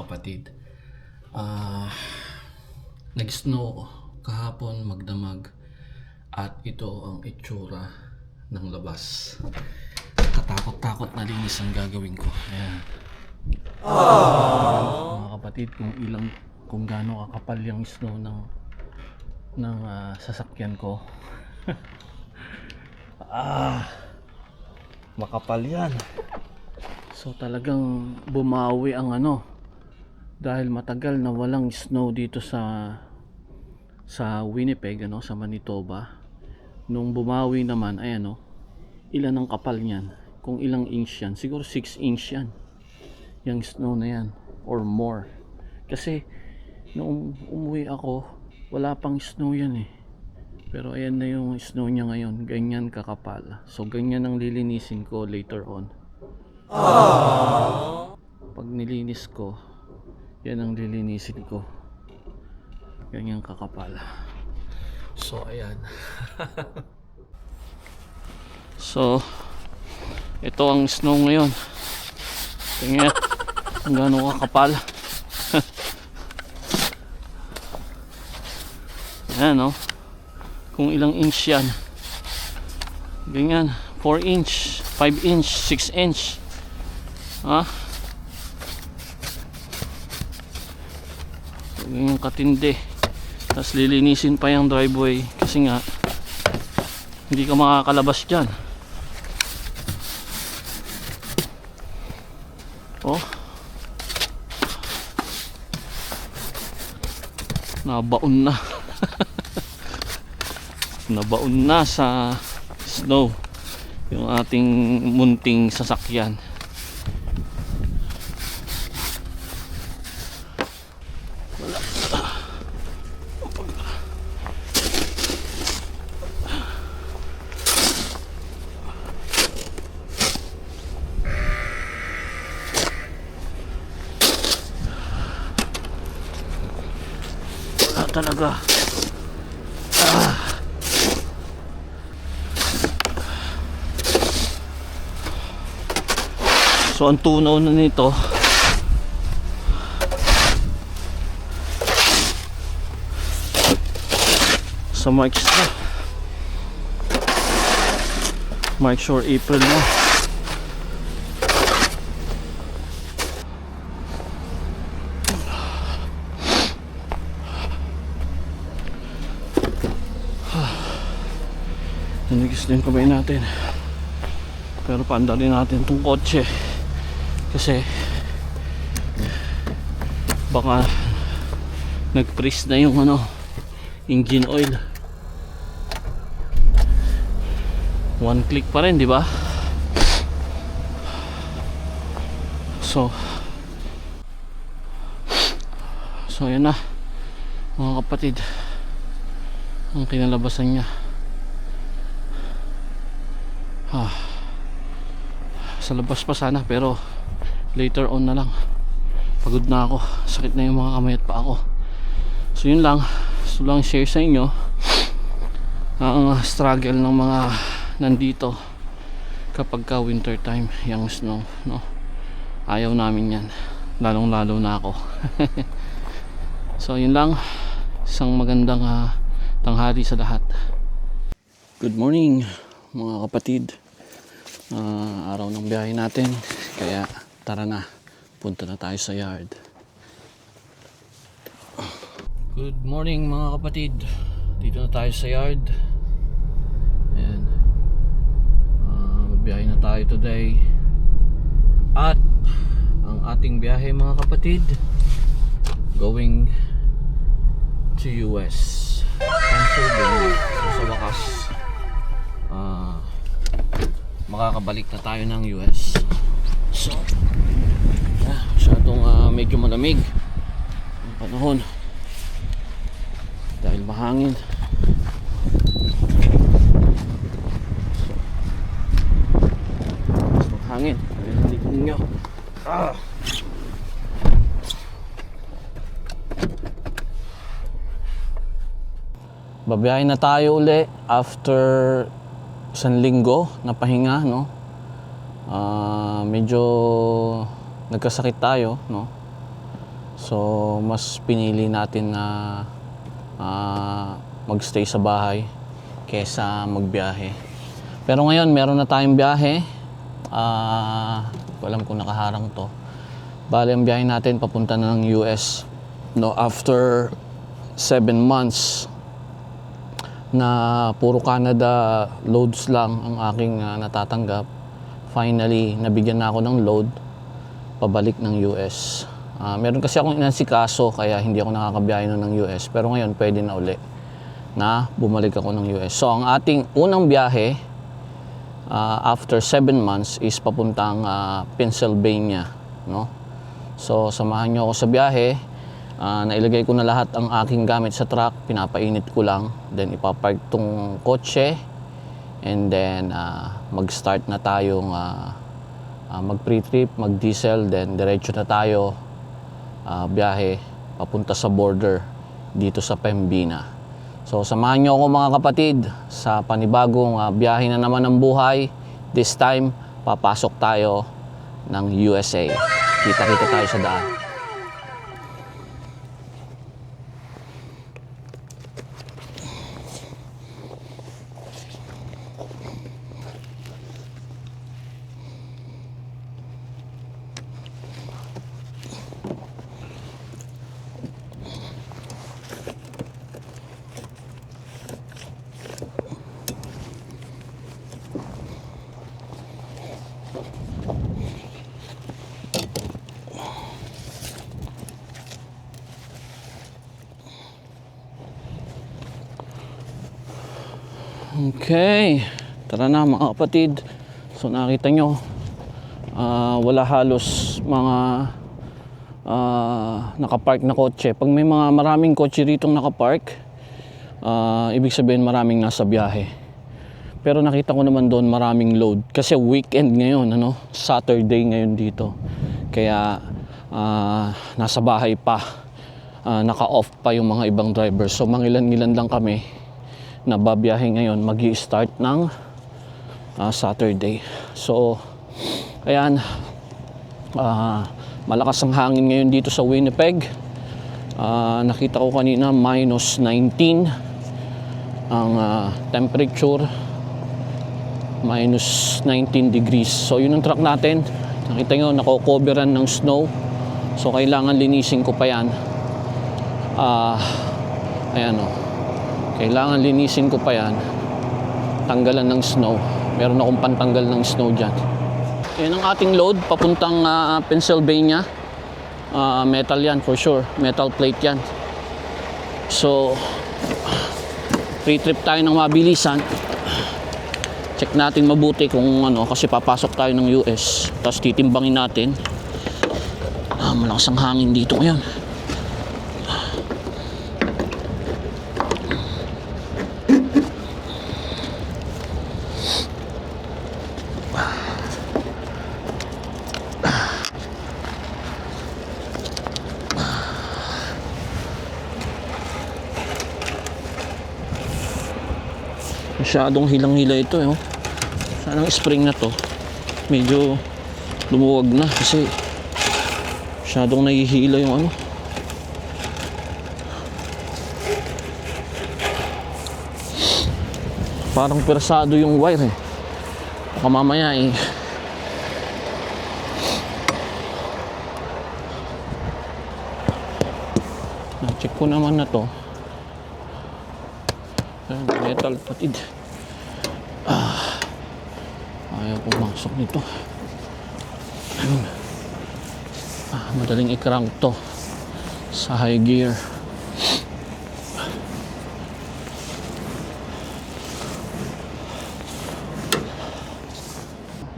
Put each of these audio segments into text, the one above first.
kapatid. Nag-snow kahapon magdamag at ito ang itsura ng labas. Katakot-takot na linis ang gagawin ko. Ayan. Mga kapatid, kung gaano kakapal yung snow ng sasakyan ko. Makapal yan. So talagang bumawi ang dahil matagal na walang snow dito sa Winnipeg, sa Manitoba. Nung bumawi naman, ayan ilan ang kapal niyan, kung ilang inch yan, siguro 6 inch yan yung snow na yan or more. Kasi nung umuwi ako, wala pang snow yan pero ayan na yung snow niya ngayon, ganyan kakapal. So ganyan ang lilinisin ko later on. Pag nilinis ko, yan ang lilinisin ko, ganyan kakapal. So ayan. So ito ang snow ngayon. Tingnan kung gaano kakapal. Ayan kung ilang inch yan. Ganyan, 4 inch, 5 inch, 6 inch. Ganyan katindi. Tapos lilinisin pa yung driveway kasi nga hindi ka makakalabas dyan. Nabaon na. Nabaon na sa snow yung ating munting sasakyan. Talaga. So ang tunaw na nito sa March or April na. Nanigis din kamay natin, pero paandalin natin itong kotse kasi baka nag-freeze na yung engine oil. One click pa rin, di ba? So ayan na mga kapatid ang kinalabasan niya. Sa labas pa sana, pero later on na lang. Pagod na ako, sakit na yung mga kamay at paa ko. So yun lang, share sa inyo ang struggle ng mga nandito kapag ka winter time, yung snow, ayaw namin yan, lalong lalo na ako. So yun lang, isang magandang tanghali sa lahat. Good morning mga kapatid. Araw ng biyahe natin, kaya tara na, punta na tayo sa yard. Good morning mga kapatid, dito na tayo sa yard. Ayan, biyahe na tayo today. At ang ating biyahe mga kapatid, going to US, Pennsylvania. So sa wakas makakabalik na tayo ng US. So masyadong medyo malamig ang panahon dahil mahangin. So hangin, hindi ko ninyo. Babiyahin na tayo uli after isang linggo na pahinga, medyo nagkasakit tayo, So mas pinili natin na magstay sa bahay kesa magbiyahe. Pero ngayon meron na tayong biyahe. Alam kung nakaharang to. Bale ang biyahe natin papunta na ng US. No, after 7 months na puro Canada loads lang ang aking natatanggap, finally nabigyan na ako ng load pabalik ng US. Meron kasi akong inansikaso kaya hindi ako nakakabiyahe ng US, pero ngayon pwede na uli na bumalik ako ng US. So ang ating unang biyahe after 7 months is papuntang Pennsylvania, no? So samahan niyo ako sa biyahe. Nailagay ko na lahat ang aking gamit sa truck, pinapainit ko lang, then ipapark tong kotse, and then mag-start na tayong mag pre-trip, mag-diesel, then diretso na tayo biyahe papunta sa border dito sa Pembina. So samahan niyo ako mga kapatid sa panibagong biyahe na naman ng buhay. This time papasok tayo ng USA. Kita-kita tayo sa daan. Okay, tara na mga kapatid. So nakita nyo, wala halos mga nakapark na kotse. Pag may mga maraming kotse rito nakapark, ibig sabihin maraming nasa biyahe. Pero nakita ko naman doon maraming load kasi weekend ngayon, ano? Saturday ngayon dito. Kaya nasa bahay pa, naka-off pa yung mga ibang drivers. So mangilan-ngilan lang kami na babiyahe ngayon, magi-start ng Saturday. So ayan, malakas ang hangin ngayon dito sa Winnipeg. Nakita ko kanina minus 19 ang temperature, minus 19 degrees. So yun ang truck natin, nakita nyo nako-coveran ng snow, so kailangan linisin ko pa yan. Ayan o, kailangan linisin ko pa yan, tanggalan ng snow. Meron akong pantanggal ng snow dyan. Yan ang ating load papuntang Pennsylvania. Metal yan for sure, metal plate yan. So pre-trip tayo ng mabilisan. Check natin mabuti kung ano, kasi papasok tayo ng US. Tapos titimbangin natin. Malakas ang hangin dito ngayon. Masyadong hilang-hila ito eh. Sana ang spring na to medyo lumuwag na kasi masyadong nahihila yung ano. Parang persado yung wire eh. Baka mamaya eh check ko naman na to. Metal patid. Ayaw pumasok nito. Ayun. Madaling i-crank to sa high gear.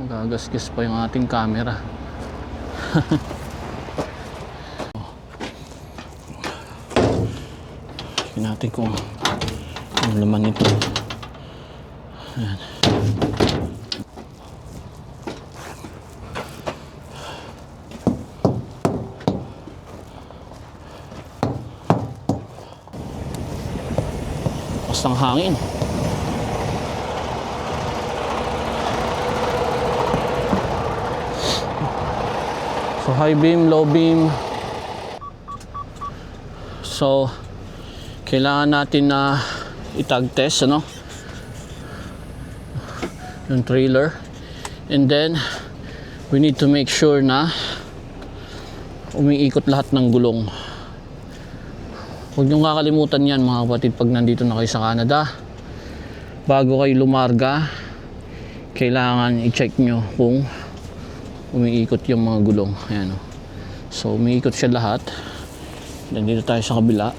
Magagasgas pa yung ating camera. Tingnan natin kung ang laman nito. Ayan. Bastang hangin. So high beam, low beam. So kailangan natin na itag test ano yung trailer, and then we need to make sure na umiikot lahat ng gulong. Huwag niyong kakalimutan yan mga kapatid pag nandito na kayo sa Canada. Bago kayo lumarga, kailangan i-check nyo kung umiikot yung mga gulong. Ayan, oh. So umiikot siya lahat. Nandito tayo sa kabila.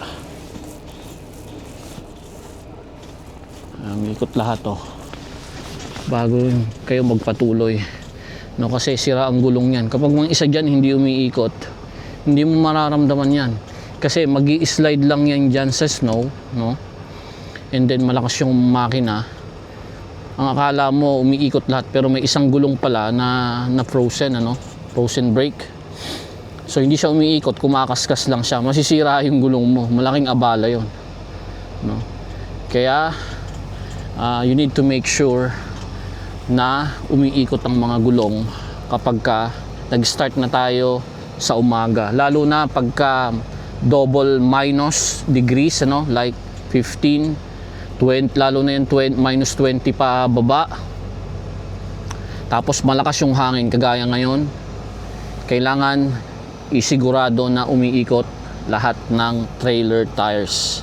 Umiikot lahat, oh. Bago kayo magpatuloy, no, kasi sira ang gulong yan. Kapag mga isa dyan hindi umiikot, hindi mo mararamdaman yan kasi magi-slide lang yan dyan sa snow, no, and then malakas yung makina. Ang akala mo umiikot lahat pero may isang gulong pala na frozen, ano, frozen brake. So hindi siya umiikot, kumakaskas lang siya, masisira yung gulong mo. Malaking abala yon, no. Kaya you need to make sure na umiikot ang mga gulong kapag ka nag-start na tayo sa umaga, lalo na pagka double minus degrees, ano, like 15, 20, lalo na yung minus 20 pa baba, tapos malakas yung hangin kagaya ngayon. Kailangan isigurado na umiikot lahat ng trailer tires.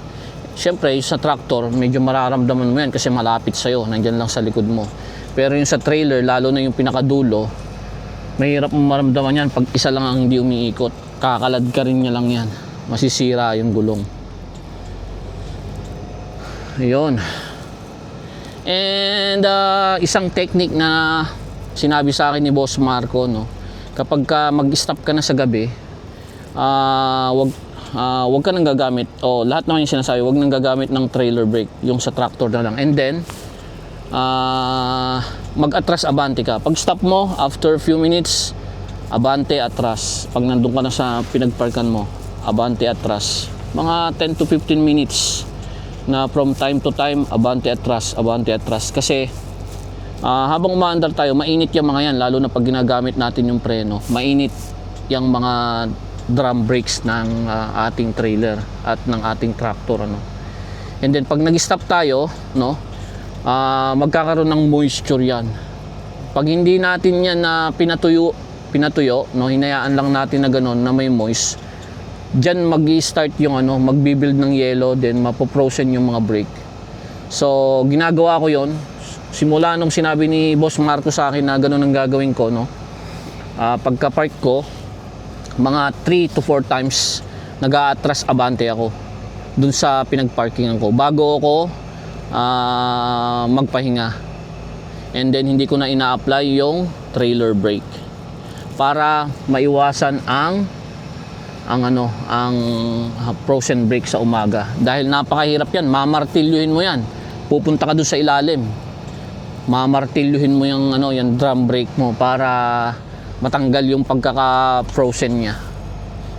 Siyempre sa tractor medyo mararamdaman mo yan kasi malapit sa'yo, nandyan lang sa likod mo. Pero yung sa trailer, lalo na yung pinakadulo, mahirap mo maramdaman yan pag isa lang ang hindi umiikot. Kakalad ka rin niya lang yan, masisira yung gulong. Ayun. And isang technique na sinabi sa akin ni Boss Marco, no, kapag ka mag-stop ka na sa gabi, wag ka nang gagamit, lahat naman yung sinasabi, wag nang gagamit ng trailer brake, yung sa tractor na lang. And then mag-atras abante ka. Pag stop mo, after few minutes, abante, atras. Pag nandun ka na sa pinagparkan mo, abante, atras. Mga 10 to 15 minutes na from time to time, abante, atras, abante, atras. Kasi habang umaandar tayo, mainit yung mga yan, lalo na pag ginagamit natin yung preno. Mainit yung mga drum brakes ng ating trailer at ng ating tractor, ano. And then pag nag-stop tayo, no, magkakaroon ng moisture yan. Pag hindi natin yan na pinatuyo, no, hinayaan lang natin na gano'n na may moist, dyan mag-i-start yung ano, magbibuild ng yelo, then mapoprosen yung mga brake. So ginagawa ko yon simula nung sinabi ni Boss Marco sa akin na gano'n ang gagawin ko, no. Pagka park ko, mga 3 to 4 times nag-a-atras abante ako dun sa pinagparkingan ko bago ako magpahinga. And then hindi ko na ina-apply yung trailer brake para maiwasan ang frozen brake sa umaga, dahil napakahirap yan. Mamartilyuhin mo yan, pupunta ka doon sa ilalim, mamartilyuhin mo yung yung drum brake mo para matanggal yung pagkaka-frozen niya.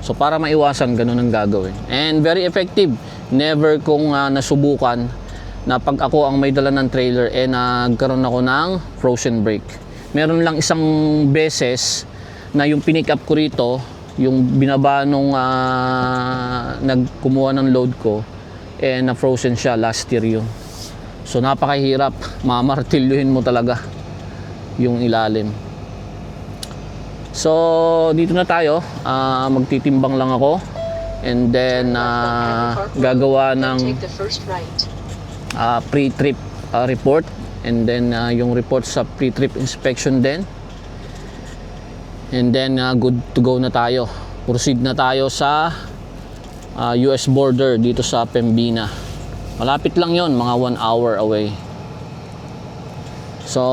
So para maiwasan, ganun ang gagawin, and very effective. Never kong nasubukan na pag ako ang may dala ng trailer nagkaroon ako ng frozen brake. Meron lang isang beses na yung pinick up ko rito, yung binaba nung nagkumuha ng load ko, na frozen siya last year yun. So napakahirap, mamartilyuhin mo talaga yung ilalim. So dito na tayo, magtitimbang lang ako, and then gagawa ng pre-trip report, and then yung report sa pre-trip inspection din, and then good to go na tayo. Proceed na tayo sa US border dito sa Pembina. Malapit lang yon, mga 1 hour away. So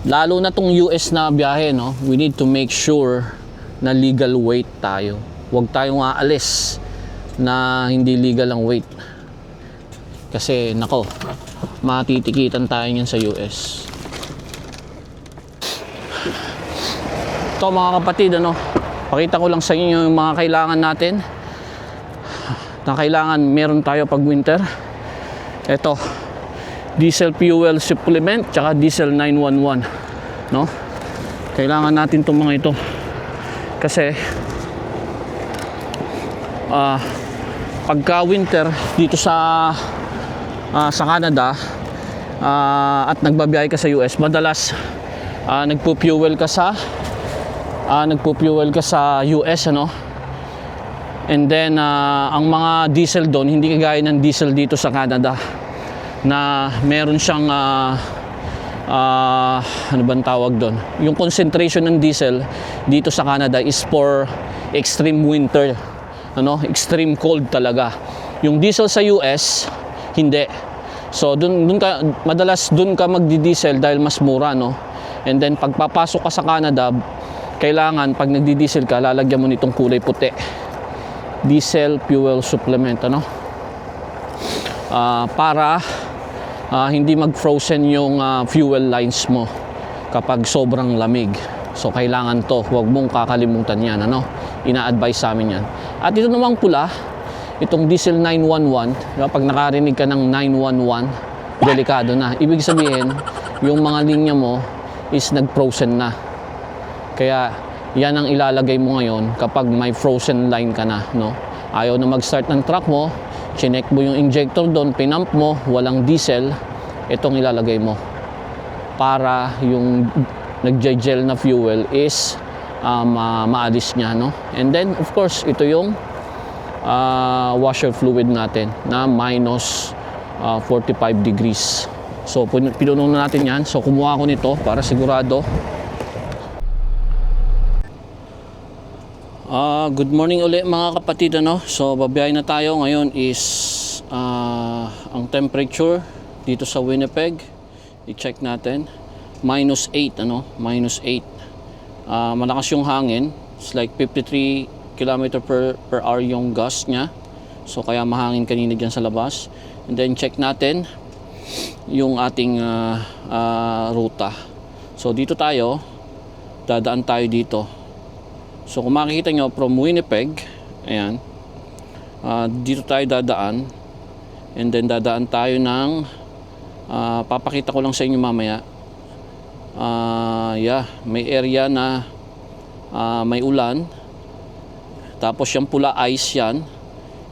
lalo na tong US na biyahe, no, we need to make sure na legal weight tayo. Huwag tayong aalis na hindi legal ang weight. Kasi nako, matitikitan tayo niyan sa US. Ito mga kapatid, pakita ko lang sa inyo yung mga kailangan natin na kailangan meron tayo pag winter. Ito, diesel fuel supplement tsaka diesel 911, no? Kailangan natin itong mga ito kasi pagka winter dito sa Canada at nagbabiyahe ka sa US, madalas nagpo-fuel ka sa US, ano. And then ang mga diesel doon hindi kagaya ng diesel dito sa Canada na meron siyang ano bang tawag doon, yung concentration ng diesel dito sa Canada is for extreme winter, ano, extreme cold talaga. Yung diesel sa US hindi. So doon ka madalas magdi-diesel dahil mas mura, no. And then pagpapasok ka sa Canada, kailangan pag nagdi-diesel ka, lalagyan mo nitong kulay puti, diesel fuel supplement, ano, para hindi mag-frozen yung fuel lines mo kapag sobrang lamig. So kailangan to, huwag mong kakalimutan yan, ano, ina-advise sa amin yan. At ito namang pula, itong diesel 911, diba? Pag nakarinig ka ng 911, delikado na. Ibig sabihin, yung mga linya mo is nag-frozen na. Kaya yan ang ilalagay mo ngayon kapag may frozen line ka na, no? Ayaw na mag-start ng truck mo, chinek mo yung injector doon, pinump mo, walang diesel, itong ilalagay mo para yung nag-gel na fuel is maalis niya, no? And then of course ito yung washer fluid natin na minus 45 degrees. So pinuno na natin yan. So kumuha ko nito para sigurado. Good morning ulit mga kapatid, ano? So babiyahe na tayo. Ngayon is ang temperature dito sa Winnipeg, i-check natin, minus 8, ano? Minus 8. Malakas yung hangin. It's like 53 km per hour yung gust nya. So kaya mahangin kanina dyan sa labas. And then check natin yung ating ruta. So dito tayo, dadaan tayo dito. So kung makikita nyo from Winnipeg, ayan, dito tayo dadaan. And then dadaan tayo ng papakita ko lang sa inyo mamaya. May area na may ulan. Tapos yung pula ice yan.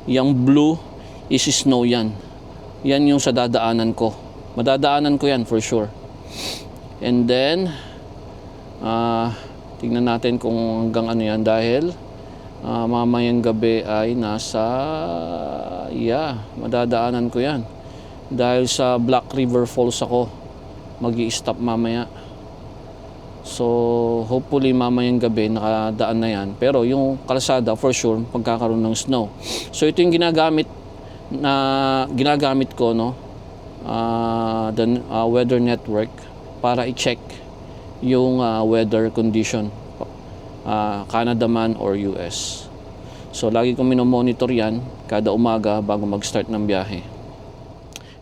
Yung blue is snow yan. Yan yung sa dadaanan ko. Madadaanan ko yan for sure. And then tingnan natin kung hanggang ano yan dahil mamayang gabi ay nasa madadaanan ko yan. Dahil sa Black River Falls ako magi-stop mamaya. So hopefully mamayang gabi nakadaan na yan. Pero yung kalsada for sure pagkakaroon ng snow. So ito yung ginagamit ko, no, the weather network para i-check yung weather condition, Canada man or US. So lagi kong minomonitor yan kada umaga bago mag-start ng biyahe.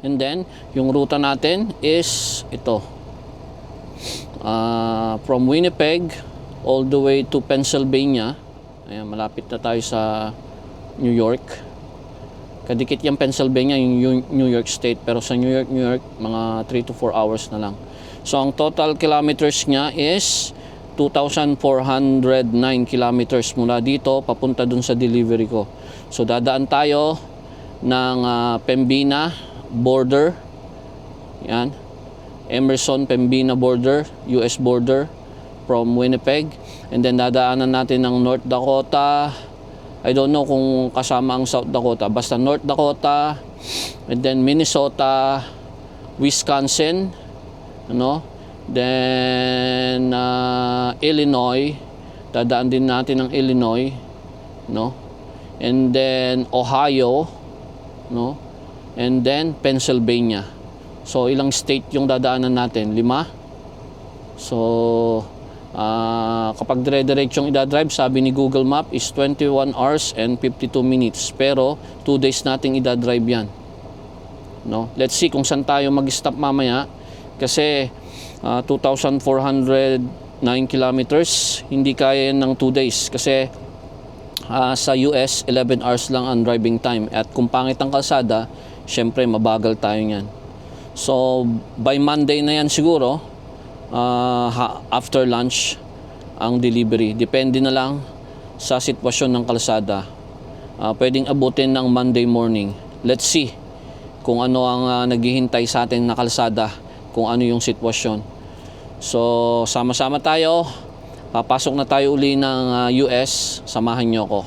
And then yung ruta natin is ito, from Winnipeg all the way to Pennsylvania. Ayan, malapit na tayo sa New York. Kadikit yung Pennsylvania, yung New York State, pero sa New York mga 3 to 4 hours na lang. So ang total kilometers niya is 2,409 kilometers mula dito papunta dun sa delivery ko. So dadaan tayo ng Pembina border. Yan. Emerson Pembina border, US border from Winnipeg. And then dadaanan natin ng North Dakota. I don't know kung kasama ang South Dakota. Basta North Dakota. And then Minnesota, Wisconsin, ano? Then Illinois, dadaan din natin ng Illinois, no? And then Ohio, no? And then Pennsylvania. So ilang state yung dadaanan natin? 5. So kapag dire-diretsong idadrive, sabi ni Google Map is 21 hours and 52 minutes. Pero 2 days nating idadrive yan, no? Let's see kung saan tayo mag-stop mamaya. Kasi 2,409 kilometers, hindi kaya yan ng 2 days. Kasi sa US, 11 hours lang ang driving time. At kung pangit ang kalsada, syempre mabagal tayo yan. So by Monday na yan siguro, after lunch ang delivery. Depende na lang sa sitwasyon ng kalsada. pwedeng abutin ng Monday morning. Let's see kung ano ang naghihintay sa atin na kalsada, kung ano yung sitwasyon. So sama-sama tayo, papasok na tayo uli ng US, samahan nyo ko.